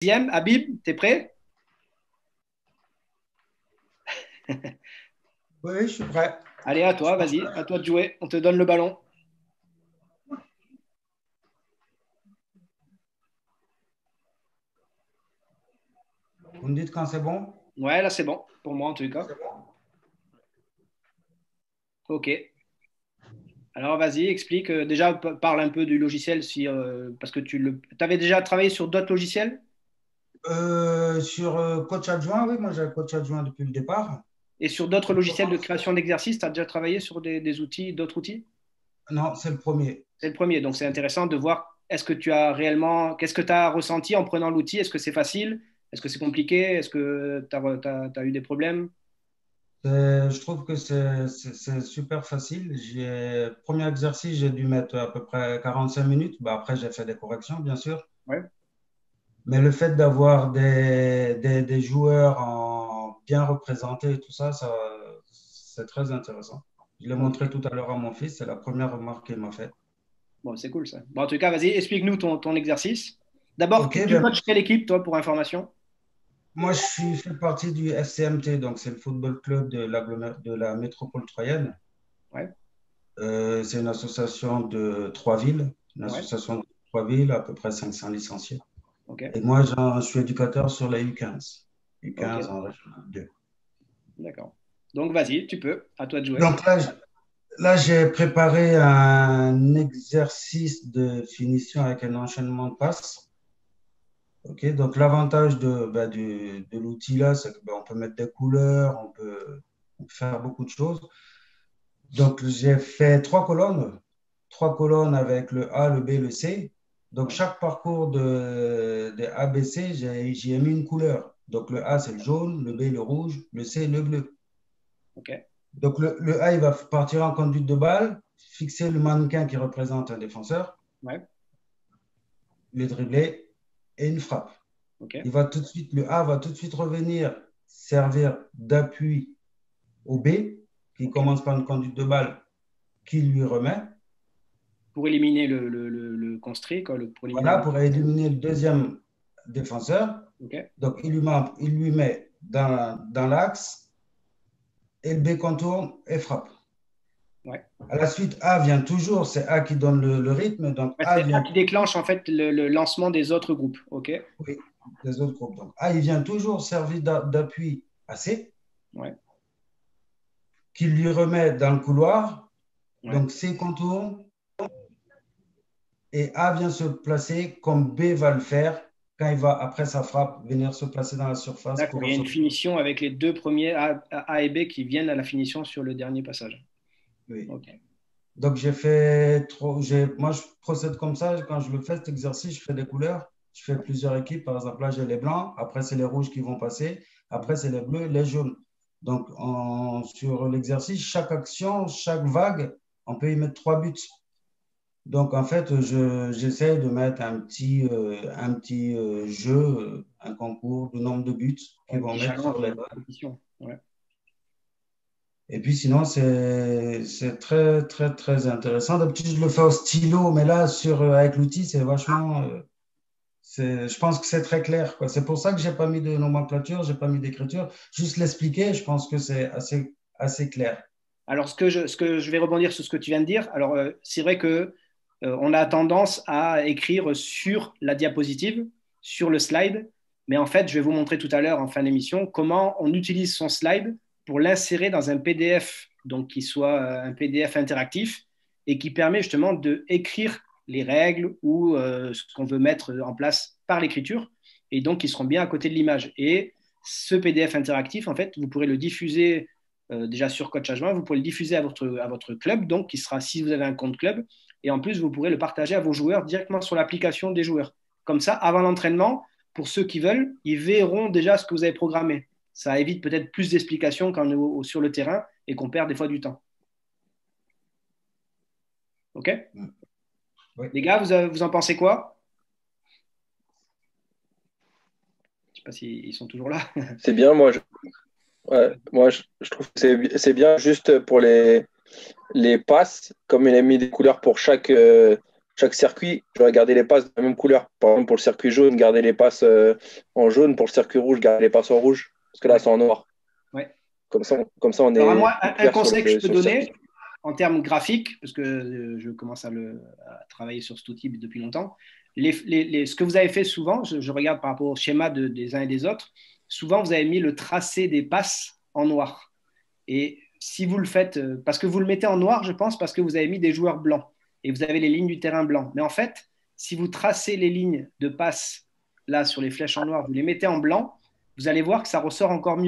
Deuxième, Habib, t'es prêt? Oui, je suis prêt. Allez, à toi, vas-y, à toi de jouer. On te donne le ballon. Vous me dites quand c'est bon? Ouais, là, c'est bon, pour moi en tout cas. Ok. Alors, vas-y, explique. Déjà, parle un peu du logiciel, si, parce que tu avais déjà travaillé sur d'autres logiciels Sur coach adjoint, oui, moi j'ai coach adjoint depuis le départ. et sur d'autres logiciels de création d'exercices. Tu as déjà travaillé sur des outils, d'autres outils? Non, c'est le premier. C'est le premier, donc c'est intéressant de voir est-ce que tu as réellement, qu'est-ce que tu as ressenti en prenant l'outil? Est-ce que c'est facile? Est-ce que c'est compliqué? Est-ce que tu as eu des problèmes? Je trouve que c'est super facile. Premier exercice, j'ai dû mettre à peu près 45 minutes. Bah, après, j'ai fait des corrections, bien sûr. Ouais. Mais le fait d'avoir des joueurs bien représentés et tout ça, c'est très intéressant. Je l'ai Ok. montré tout à l'heure à mon fils, c'est la première remarque qu'il m'a faite. Bon, c'est cool ça. Bon, en tout cas, vas-y, explique-nous ton exercice. D'abord, Ok, tu ben, coaches quelle équipe, toi, pour information? moi, fais partie du FCMT, donc c'est le football club de la métropole troyenne. Ouais, C'est une association de trois villes, une ouais, association de trois villes, à peu près 500 licenciés. ok, Et moi, je suis éducateur sur la U15, ok, U15 en région 2. d'accord. Donc, vas-y, tu peux, à toi de jouer. Donc là, j'ai préparé un exercice de finition avec un enchaînement de passes. Ok, donc l'avantage de l'outil là, c'est qu'on peut mettre des couleurs, on peut faire beaucoup de choses. Donc, j'ai fait trois colonnes avec le A, le B, le C. Donc, Ouais, chaque parcours de ABC, j'y ai mis une couleur. Donc, le A, c'est le jaune, le B, le rouge, le C, le bleu. ok, Donc, le A, il va partir en conduite de balle, fixer le mannequin qui représente un défenseur, ouais, le dribbler et une frappe. ok, Le A va tout de suite revenir servir d'appui au B, qui ok. commence par une conduite de balle, qui lui remet. Pour éliminer le constré, quoi, pour éliminer Voilà, pour éliminer le deuxième défenseur. Ok, Donc, il lui met dans l'axe et le B contourne et frappe. ouais. À la suite, A vient toujours, c'est A qui donne le rythme. Donc, Ouais, A c'est ça vient, qui déclenche en fait le lancement des autres groupes. Ok, oui, des autres groupes. Donc, A, il vient toujours servir d'appui à C, ouais, qui lui remet dans le couloir. ouais. Donc, C contourne et A vient se placer comme B va le faire quand il va, après sa frappe, venir se placer dans la surface D'accord, pour il y a une recevoir. finition avec les deux premiers A et B qui viennent à la finition sur le dernier passage. Oui. Ok, Donc, moi, je procède comme ça. Quand je le fais, cet exercice, je fais des couleurs. Je fais plusieurs équipes. Par exemple, là, j'ai les blancs. Après, c'est les rouges qui vont passer. Après, c'est les bleus, les jaunes. Donc, sur l'exercice, chaque action, chaque vague, on peut y mettre trois buts. Donc, en fait, j'essaie de mettre un petit jeu, un concours du nombre de buts qu'ils un vont petit mettre challenge, sur les une vagues. compétition. Ouais. Et puis sinon, c'est très, très, très intéressant. D'habitude, je le fais au stylo, mais là, avec l'outil, c'est vachement. Je pense que c'est très clair, quoi. C'est pour ça que j'ai pas mis de nomenclature, j'ai pas mis d'écriture. Juste l'expliquer, je pense que c'est assez clair. Alors, ce que je vais rebondir sur ce que tu viens de dire. Alors, c'est vrai que on a tendance à écrire sur la diapositive, sur le slide, mais en fait, je vais vous montrer tout à l'heure en fin d'émission comment on utilise son slide pour l'insérer dans un PDF, donc qui soit un PDF interactif et qui permet justement de écrire les règles ou ce qu'on veut mettre en place par l'écriture, et donc qui seront bien à côté de l'image. Et ce PDF interactif, en fait, vous pourrez le diffuser déjà sur Coach Adjoint, vous pourrez le diffuser à votre club, donc qui sera, si vous avez un compte club, et en plus, vous pourrez le partager à vos joueurs directement sur l'application des joueurs. Comme ça, avant l'entraînement, pour ceux qui veulent, ils verront déjà ce que vous avez programmé. Ça évite peut-être plus d'explications quand on est sur le terrain et qu'on perd des fois du temps. OK? Mm. Oui. Les gars, vous en pensez quoi? Je ne sais pas s'ils sont toujours là. C'est bien, ouais, je trouve que c'est bien juste pour les passes, comme il a mis des couleurs pour chaque circuit, j'aurais gardé les passes de la même couleur. Par exemple, pour le circuit jaune, garder les passes en jaune. Pour le circuit rouge, garder les passes en rouge. Parce que là, Ouais. c'est en noir. Ouais. Comme ça, on Alors, à est moi, plus un clair conseil que je peux sur le circuit. donner en termes graphiques, parce que je commence à travailler sur cet outil depuis longtemps, ce que vous avez fait souvent, je regarde par rapport au schéma des uns et des autres, souvent vous avez mis le tracé des passes en noir. Et si vous le faites, parce que vous le mettez en noir, je pense, parce que vous avez mis des joueurs blancs et vous avez les lignes du terrain blanc. Mais en fait, si vous tracez les lignes de passe là sur les flèches en noir, vous les mettez en blanc, vous allez voir que ça ressort encore mieux.